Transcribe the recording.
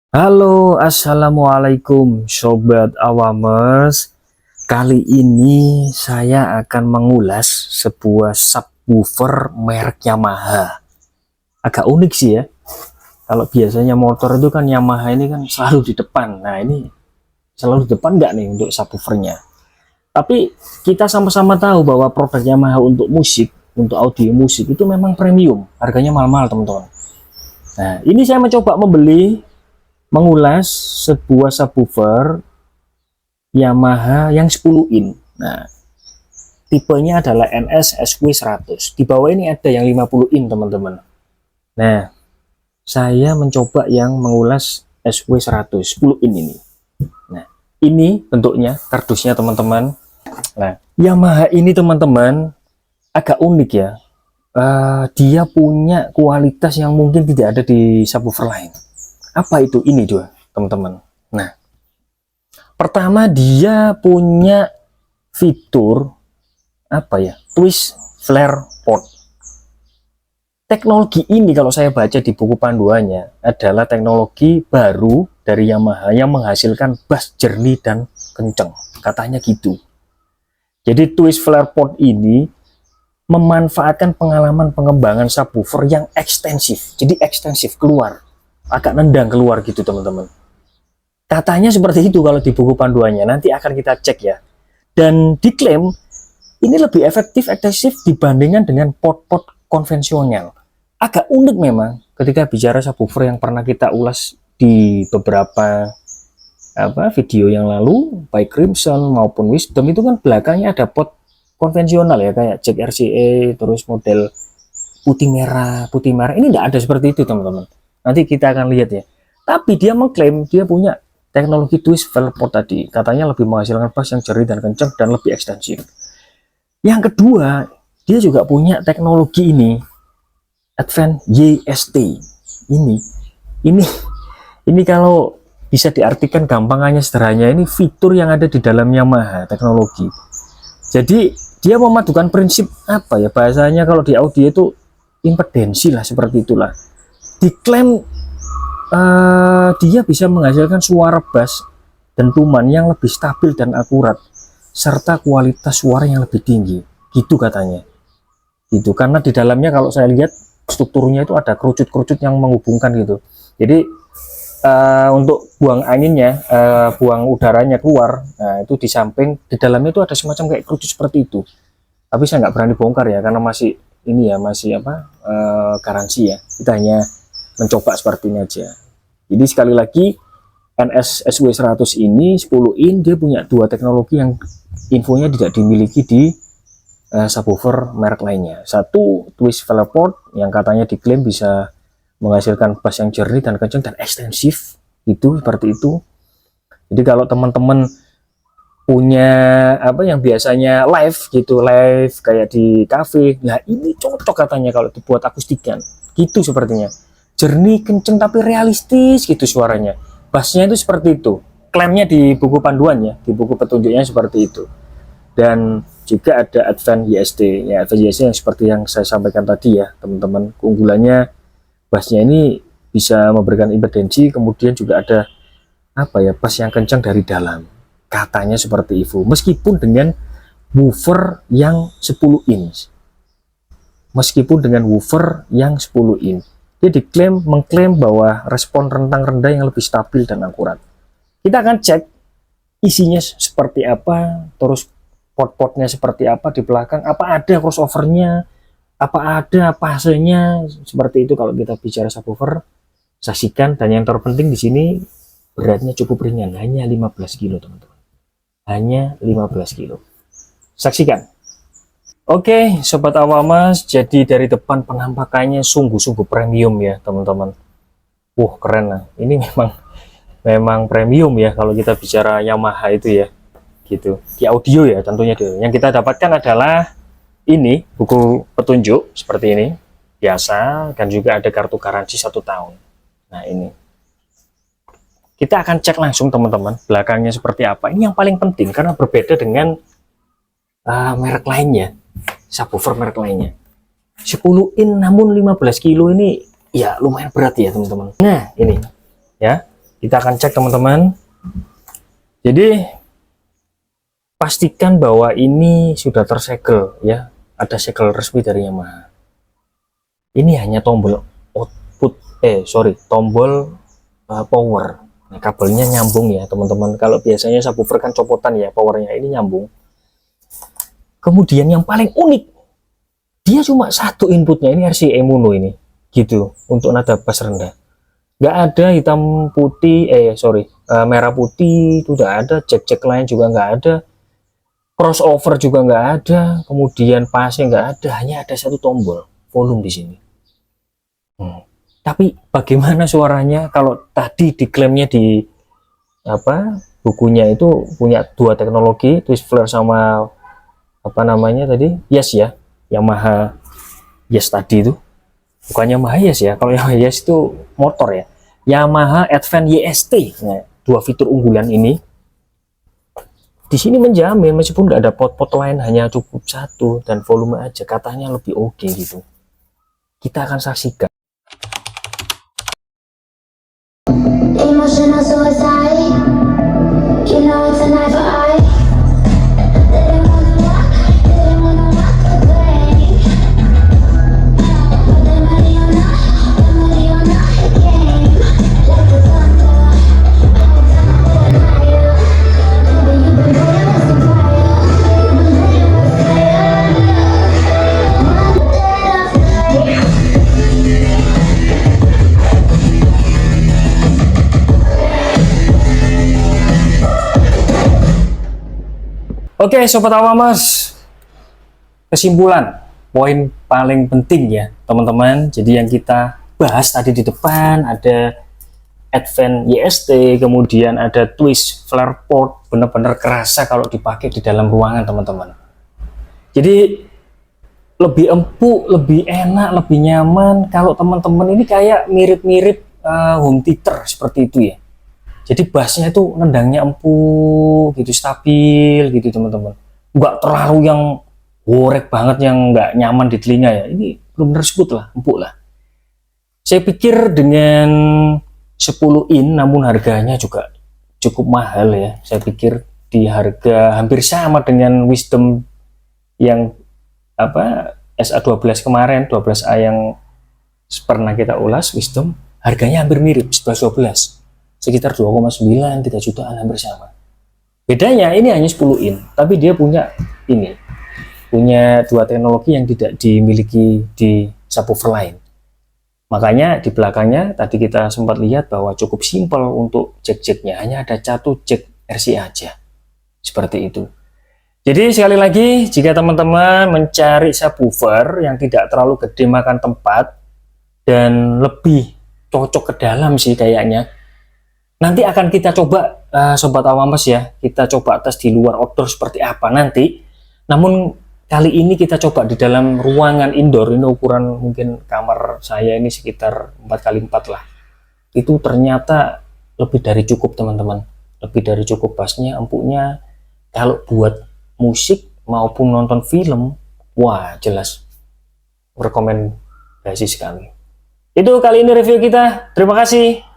Halo, assalamualaikum sobat awamers. Kali ini saya akan mengulas sebuah subwoofer merek Yamaha. Agak unik sih ya. Kalau biasanya motor itu kan Yamaha ini kan selalu di depan. Nah ini selalu di depan nggak nih untuk subwoofernya. Tapi kita sama-sama tahu bahwa produk Yamaha untuk musik, untuk audio musik itu memang premium. Harganya mahal-mahal teman-teman. Nah ini saya mencoba mengulas sebuah subwoofer Yamaha yang 10 in. Nah, tipenya adalah NS SW100. Di bawah ini ada yang 50 in, teman-teman. Nah, saya mencoba yang mengulas SW100 10 in ini. Nah, ini bentuknya kardusnya, teman-teman. Nah, Yamaha ini, teman-teman, agak unik ya. Dia punya kualitas yang mungkin tidak ada di subwoofer lain. Apa itu? Ini dua, teman-teman. Nah, pertama dia punya fitur apa ya? Twist flare port. Teknologi ini kalau saya baca di buku panduannya adalah teknologi baru dari Yamaha yang menghasilkan bass jernih dan kenceng. Katanya gitu. Jadi twist flare port ini memanfaatkan pengalaman pengembangan subwoofer yang ekstensif. Jadi ekstensif keluar. Agak nendang keluar gitu teman-teman. Katanya seperti itu kalau di buku panduannya. Nanti akan kita cek ya. Dan diklaim ini lebih efektif ekstensif dibandingkan dengan pot-pot konvensional. Agak unik memang ketika bicara subwoofer yang pernah kita ulas di beberapa video yang lalu, baik Crimson maupun Wisdom itu kan belakangnya ada pot konvensional ya, kayak Jack RCA, terus model putih merah. Ini tidak ada seperti itu teman-teman. Nanti kita akan lihat ya. Tapi dia mengklaim dia punya teknologi twist flare port tadi. Katanya lebih menghasilkan bass yang jernih dan kencang dan lebih ekstensif. Yang kedua, dia juga punya teknologi ini, Advanced YST. Ini kalau bisa diartikan gampangannya sederhananya, ini fitur yang ada di dalam Yamaha teknologi. Jadi dia memadukan prinsip apa ya, bahasanya kalau di audio itu impedensi lah, seperti itulah. Diklaim dia bisa menghasilkan suara bass dentuman yang lebih stabil dan akurat serta kualitas suara yang lebih tinggi, gitu katanya. Gitu, karena di dalamnya kalau saya lihat strukturnya itu ada kerucut-kerucut yang menghubungkan gitu. Jadi untuk buang anginnya, buang udaranya keluar, nah itu di samping di dalamnya itu ada semacam kayak kerucut seperti itu. Tapi saya nggak berani bongkar ya, karena masih ini ya, masih garansi ya. Kita hanya mencoba seperti ini aja. Jadi sekali lagi NS SW100 ini 10 in, dia punya dua teknologi yang infonya tidak dimiliki di subwoofer merek lainnya. Satu, twist flare port yang katanya diklaim bisa menghasilkan bass yang jernih dan kencang dan ekstensif, itu seperti itu. Jadi kalau teman-teman punya yang biasanya live gitu, live kayak di cafe, nah ini cocok katanya kalau dibuat akustikan gitu, sepertinya jernih kenceng tapi realistis gitu suaranya. Bassnya itu seperti itu, klaimnya di buku panduannya, di buku petunjuknya seperti itu. Dan juga ada Advanced YST ya, Advanced YST yang seperti yang saya sampaikan tadi ya teman-teman. Keunggulannya bassnya ini bisa memberikan impedensi, kemudian juga ada bass yang kencang dari dalam, katanya seperti itu. Meskipun dengan woofer yang 10 inch, dia mengklaim bahwa respon rentang rendah yang lebih stabil dan akurat. Kita akan cek isinya seperti apa, terus pot-potnya seperti apa di belakang, apa ada crossovernya, apa ada pasenya, seperti itu kalau kita bicara subwoofer. Saksikan, dan yang terpenting di sini beratnya cukup ringan, hanya 15 kilo teman-teman. Hanya 15 kilo. Saksikan. Oke, sobat awamas, jadi dari depan penampakannya sungguh-sungguh premium ya, teman-teman. Keren lah. Ini memang premium ya kalau kita bicara Yamaha itu ya. Gitu. Di audio ya tentunya. Yang kita dapatkan adalah ini, buku petunjuk seperti ini, biasa, dan juga ada kartu garansi 1 tahun. Nah, ini. Kita akan cek langsung teman-teman, belakangnya seperti apa. Ini yang paling penting karena berbeda dengan merek lainnya. Subwoofer merek lainnya 10 in namun 15 kilo ini ya lumayan berat ya teman-teman. Nah ini ya, Kita akan cek teman-teman. Jadi pastikan bahwa ini sudah tersegel ya, ada segel resmi dari Yamaha. Ini hanya tombol output, tombol power. Nah, kabelnya nyambung ya teman-teman. Kalau biasanya subwoofer kan copotan ya, powernya ini nyambung. Kemudian yang paling unik, dia cuma satu inputnya, ini RCA mono ini, gitu, untuk nada bass rendah. Nggak ada hitam putih, merah putih, itu udah ada, jack lain juga nggak ada, crossover juga nggak ada, kemudian passnya nggak ada, hanya ada satu tombol volume di sini. Tapi bagaimana suaranya kalau tadi diklaimnya di bukunya itu punya dua teknologi, twist flare sama apa namanya tadi, Yes ya, Yamaha Yes tadi itu bukan Yamaha Yes ya, kalau Yamaha Yes itu motor ya, Yamaha Advance YST. Nah, dua fitur unggulan ini di sini menjamin meskipun nggak ada pot-pot lain, hanya cukup satu dan volume aja, katanya lebih oke gitu. Kita akan saksikan. Emotional suicide, you know it's a knife or eye. Didn't wanna walk away. But the money on the game. Like the thunder, higher. Baby, you've been playing with some fire. You've been playing with fire. Oke, Sobat Awamas, kesimpulan, poin paling penting ya teman-teman. Jadi yang kita bahas tadi di depan ada Advance YST, kemudian ada twist flare port, benar-benar kerasa kalau dipakai di dalam ruangan teman-teman. Jadi lebih empuk, lebih enak, lebih nyaman. Kalau teman-teman ini kayak mirip-mirip home theater seperti itu ya. Jadi bassnya itu nendangnya empuk gitu, stabil gitu teman-teman. Nggak terlalu yang worek banget, yang nggak nyaman di telinga ya. Ini benar-benar smooth lah, empuk lah. Saya pikir dengan 10 in namun harganya juga cukup mahal ya. Saya pikir di harga hampir sama dengan Wisdom yang SA12 kemarin, 12A yang pernah kita ulas, Wisdom harganya hampir mirip, 11-12. Sekitar 2,9, 3 jutaan hampir sama. Bedanya ini hanya 10 in, tapi dia punya dua teknologi yang tidak dimiliki di subwoofer lain. Makanya di belakangnya tadi kita sempat lihat bahwa cukup simpel untuk jack-jacknya, hanya ada satu jack RCA aja. Seperti itu. Jadi sekali lagi, jika teman-teman mencari subwoofer yang tidak terlalu gede makan tempat dan lebih cocok ke dalam sih kayaknya, nanti akan kita coba Sobat Awamas ya, kita coba tes di luar outdoor seperti apa nanti. Namun kali ini kita coba di dalam ruangan indoor. Ini ukuran mungkin kamar saya ini sekitar 4x4 lah. Itu ternyata lebih dari cukup teman-teman, lebih dari cukup bassnya, empuknya. Kalau buat musik maupun nonton film, wah jelas rekomendasi sekali. Itu kali ini review kita, terima kasih.